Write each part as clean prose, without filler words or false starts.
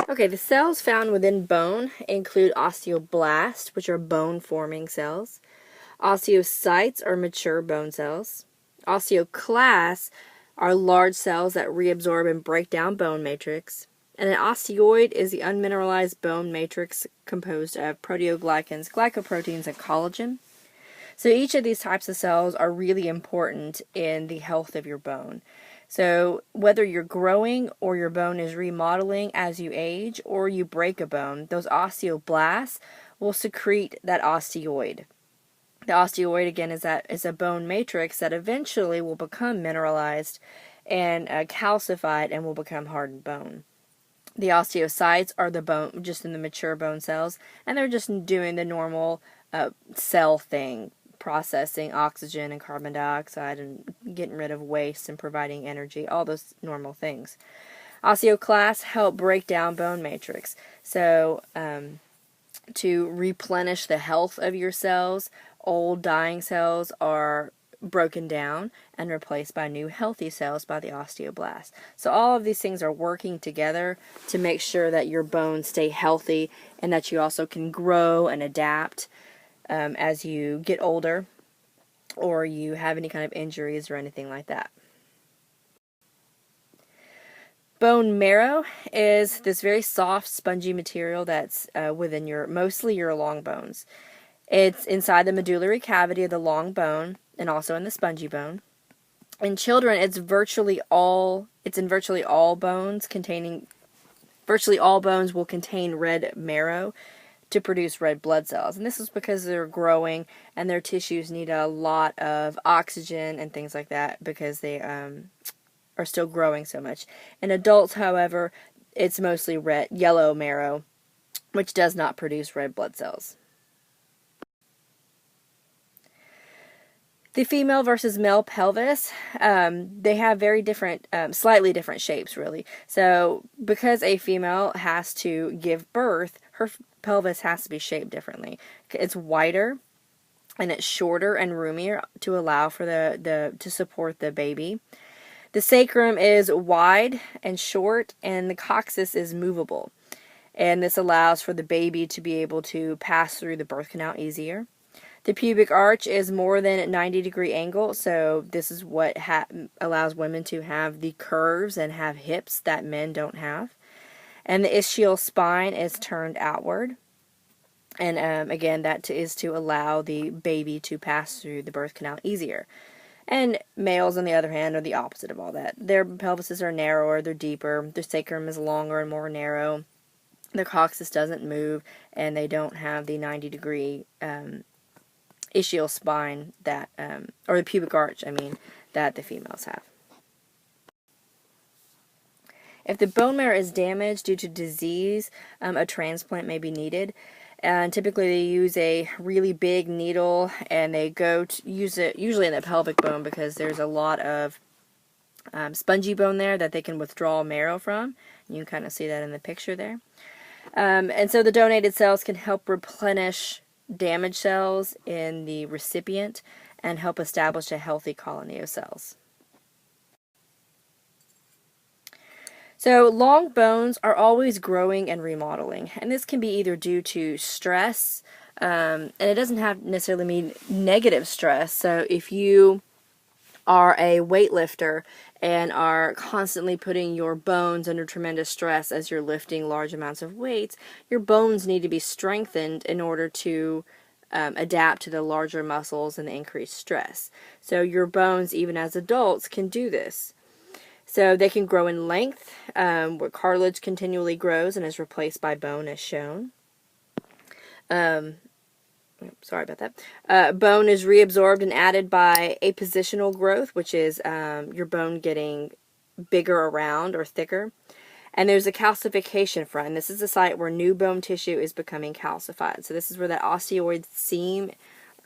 Okay, the cells found within bone include osteoblasts, which are bone-forming cells. Osteocytes are mature bone cells. Osteoclasts are large cells that reabsorb and break down bone matrix. And an osteoid is the unmineralized bone matrix composed of proteoglycans, glycoproteins, and collagen. So each of these types of cells are really important in the health of your bone. So whether you're growing or your bone is remodeling as you age or you break a bone, those osteoblasts will secrete that osteoid. The osteoid, again, is a bone matrix that eventually will become mineralized and calcified and will become hardened bone. The osteocytes are the bone, just in the mature bone cells, and they're just doing the normal cell thing, processing oxygen and carbon dioxide and getting rid of waste and providing energy, all those normal things. Osteoclasts help break down bone matrix. So, to replenish the health of your cells, old dying cells are broken down and replaced by new healthy cells by the osteoblast. So all of these things are working together to make sure that your bones stay healthy and that you also can grow and adapt as you get older or you have any kind of injuries or anything like that. Bone marrow is this very soft, spongy material that's within mostly your long bones. It's inside the medullary cavity of the long bone and also in the spongy bone. In children, it's in virtually all bones virtually all bones will contain red marrow to produce red blood cells. And this is because they're growing and their tissues need a lot of oxygen and things like that because they are still growing so much. In adults, however, it's mostly yellow marrow, which does not produce red blood cells. The female versus male pelvis, they have very different, slightly different shapes, really. So because a female has to give birth, her pelvis has to be shaped differently. It's wider and it's shorter and roomier to allow for to support the baby. The sacrum is wide and short, and the coccyx is movable. And this allows for the baby to be able to pass through the birth canal easier. The pubic arch is more than a 90-degree angle, so this is what allows women to have the curves and have hips that men don't have. And the ischial spine is turned outward. And again, that is to allow the baby to pass through the birth canal easier. And males, on the other hand, are the opposite of all that. Their pelvises are narrower, they're deeper, their sacrum is longer and more narrow, their coccyx doesn't move, and they don't have the 90-degree ischial spine that, or the pubic arch, that the females have. If the bone marrow is damaged due to disease, a transplant may be needed. And typically they use a really big needle and they use it usually in the pelvic bone because there's a lot of spongy bone there that they can withdraw marrow from. You can kind of see that in the picture there. And so the donated cells can help replenish damaged cells in the recipient and help establish a healthy colony of cells. So long bones are always growing and remodeling, and this can be either due to stress, and it doesn't have necessarily mean negative stress. So if you are a weightlifter and are constantly putting your bones under tremendous stress as you're lifting large amounts of weights, your bones need to be strengthened in order to adapt to the larger muscles and the increased stress. So your bones, even as adults, can do this. So they can grow in length, where cartilage continually grows and is replaced by bone as shown. Sorry about that. Bone is reabsorbed and added by apositional growth, which is your bone getting bigger around or thicker. And there's a calcification front, and this is the site where new bone tissue is becoming calcified. So this is where that osteoid seam,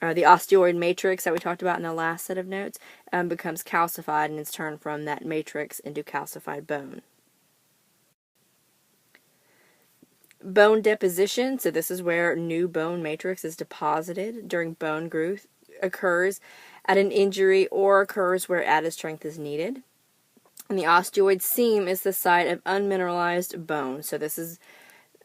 the osteoid matrix that we talked about in the last set of notes, becomes calcified and is turned from that matrix into calcified bone. Bone deposition, so this is where new bone matrix is deposited during bone growth, occurs at an injury or occurs where added strength is needed. And the osteoid seam is the site of unmineralized bone. So this is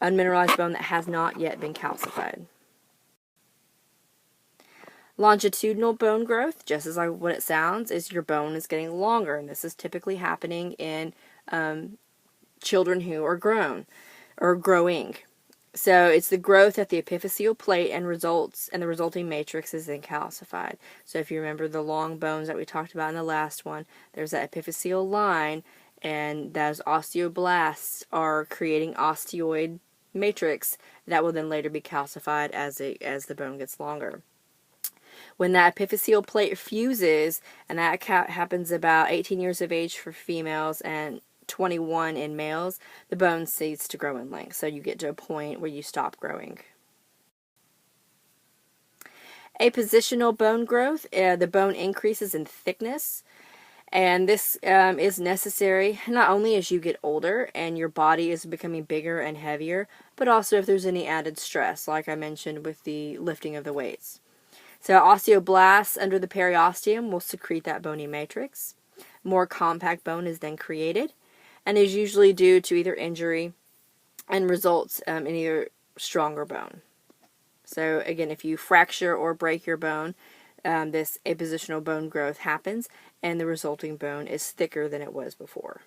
unmineralized bone that has not yet been calcified. Longitudinal bone growth, just as like what it sounds, is your bone is getting longer, and this is typically happening in children who are grown or growing. So it's the growth at the epiphyseal plate and the resulting matrix is then calcified. So if you remember the long bones that we talked about in the last one, there's that epiphyseal line, and those osteoblasts are creating osteoid matrix that will then later be calcified as the bone gets longer. When that epiphyseal plate fuses, and that happens about 18 years of age for females and 21 in males, the bone ceases to grow in length. So you get to a point where you stop growing. Apositional bone growth, the bone increases in thickness. And this is necessary not only as you get older and your body is becoming bigger and heavier, but also if there's any added stress, like I mentioned with the lifting of the weights. So osteoblasts under the periosteum will secrete that bony matrix. More compact bone is then created, and is usually due to either injury and results in either stronger bone. So again, if you fracture or break your bone, this apositional bone growth happens, and the resulting bone is thicker than it was before.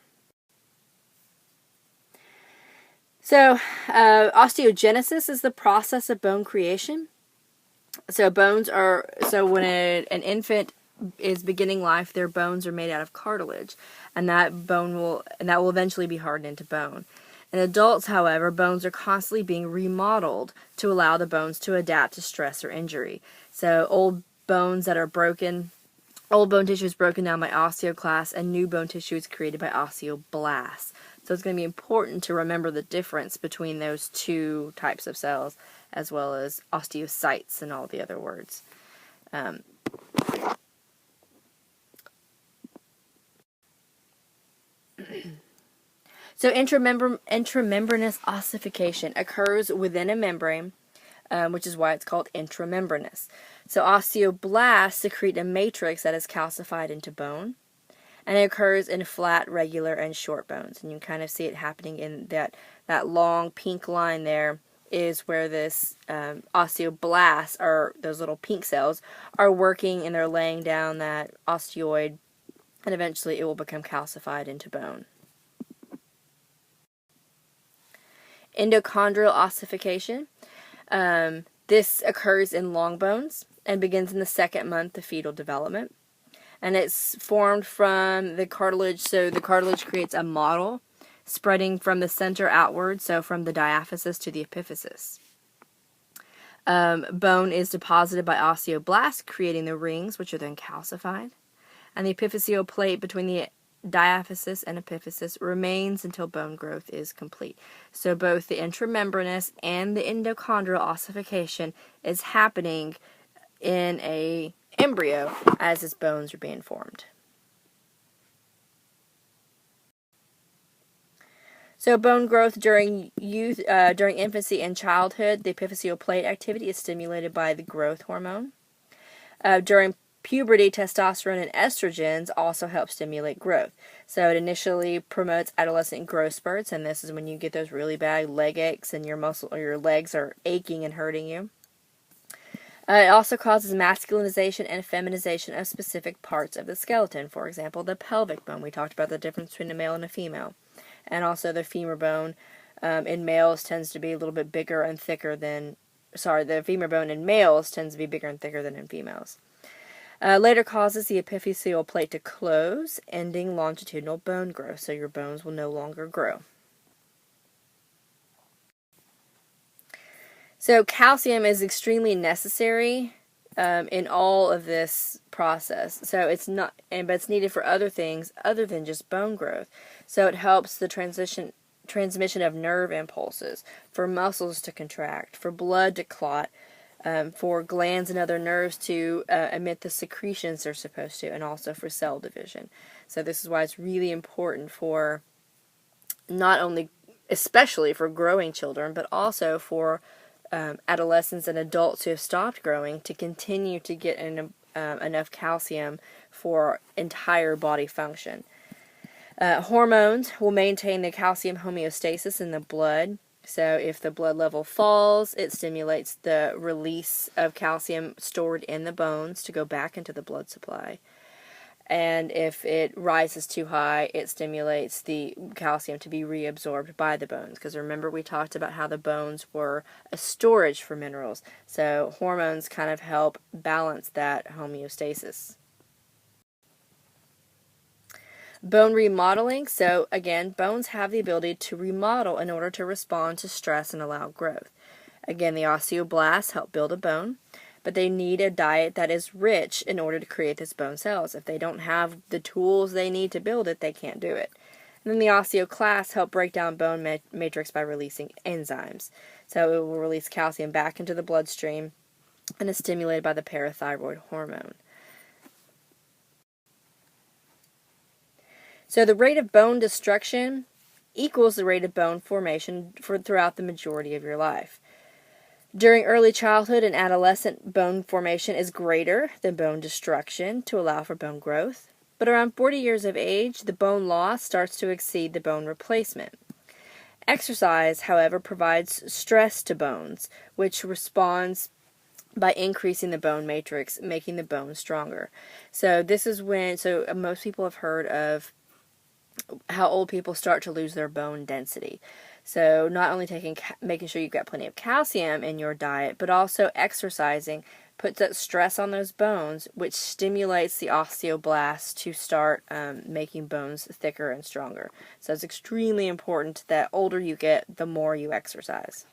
So osteogenesis is the process of bone creation. So when an infant is beginning life, their bones are made out of cartilage, and that will eventually be hardened into bone. In adults, however, bones are constantly being remodeled to allow the bones to adapt to stress or injury. So old bones that are broken, old bone tissue is broken down by osteoclasts, and new bone tissue is created by osteoblasts. So it's going to be important to remember the difference between those two types of cells, as well as osteocytes and all the other words. So intramembranous ossification occurs within a membrane, which is why it's called intramembranous. So osteoblasts secrete a matrix that is calcified into bone, and it occurs in flat, regular, and short bones. And you can kind of see it happening in that long pink line there is where this osteoblasts, or those little pink cells, are working, and they're laying down that osteoid, and eventually it will become calcified into bone. Endochondral ossification. This occurs in long bones and begins in the second month of fetal development. And it's formed from the cartilage, so the cartilage creates a model spreading from the center outward, so from the diaphysis to the epiphysis. Bone is deposited by osteoblasts, creating the rings, which are then calcified. And the epiphyseal plate between the diaphysis and epiphysis remains until bone growth is complete. So both the intramembranous and the endochondral ossification is happening in a embryo as its bones are being formed. So bone growth during youth, during infancy and childhood, the epiphyseal plate activity is stimulated by the growth hormone. During puberty, testosterone and estrogens also help stimulate growth. So it initially promotes adolescent growth spurts, and this is when you get those really bad leg aches and your muscle or your legs are aching and hurting you. It also causes masculinization and feminization of specific parts of the skeleton. For example, the pelvic bone. We talked about the difference between a male and a female. And also the femur bone in males tends to be a little bit bigger and thicker than, the femur bone in males tends to be bigger and thicker than in females. Later causes the epiphyseal plate to close, ending longitudinal bone growth, so your bones will no longer grow. So calcium is extremely necessary in all of this process. So it's not, but it's needed for other things other than just bone growth. So it helps the transmission of nerve impulses, for muscles to contract, for blood to clot, for glands and other nerves to emit the secretions they're supposed to, and also for cell division. So this is why it's really important for not only, especially for growing children, but also for adolescents and adults who have stopped growing to continue to get enough calcium for entire body function. Hormones will maintain the calcium homeostasis in the blood. So if the blood level falls, it stimulates the release of calcium stored in the bones to go back into the blood supply. And if it rises too high, it stimulates the calcium to be reabsorbed by the bones. Because remember, we talked about how the bones were a storage for minerals. So hormones kind of help balance that homeostasis. Bone remodeling. So again, bones have the ability to remodel in order to respond to stress and allow growth. Again, the osteoblasts help build a bone, but they need a diet that is rich in order to create this bone cells. If they don't have the tools they need to build it, they can't do it. And then the osteoclasts help break down bone matrix by releasing enzymes. So it will release calcium back into the bloodstream and is stimulated by the parathyroid hormone. So the rate of bone destruction equals the rate of bone formation throughout the majority of your life. During early childhood and adolescent, bone formation is greater than bone destruction to allow for bone growth. But around 40 years of age, the bone loss starts to exceed the bone replacement. Exercise, however, provides stress to bones, which responds by increasing the bone matrix, making the bone stronger. So this is when, most people have heard of how old people start to lose their bone density. So not only making sure you've got plenty of calcium in your diet, but also exercising puts that stress on those bones, which stimulates the osteoblasts to start making bones thicker and stronger. So it's extremely important that older you get, the more you exercise.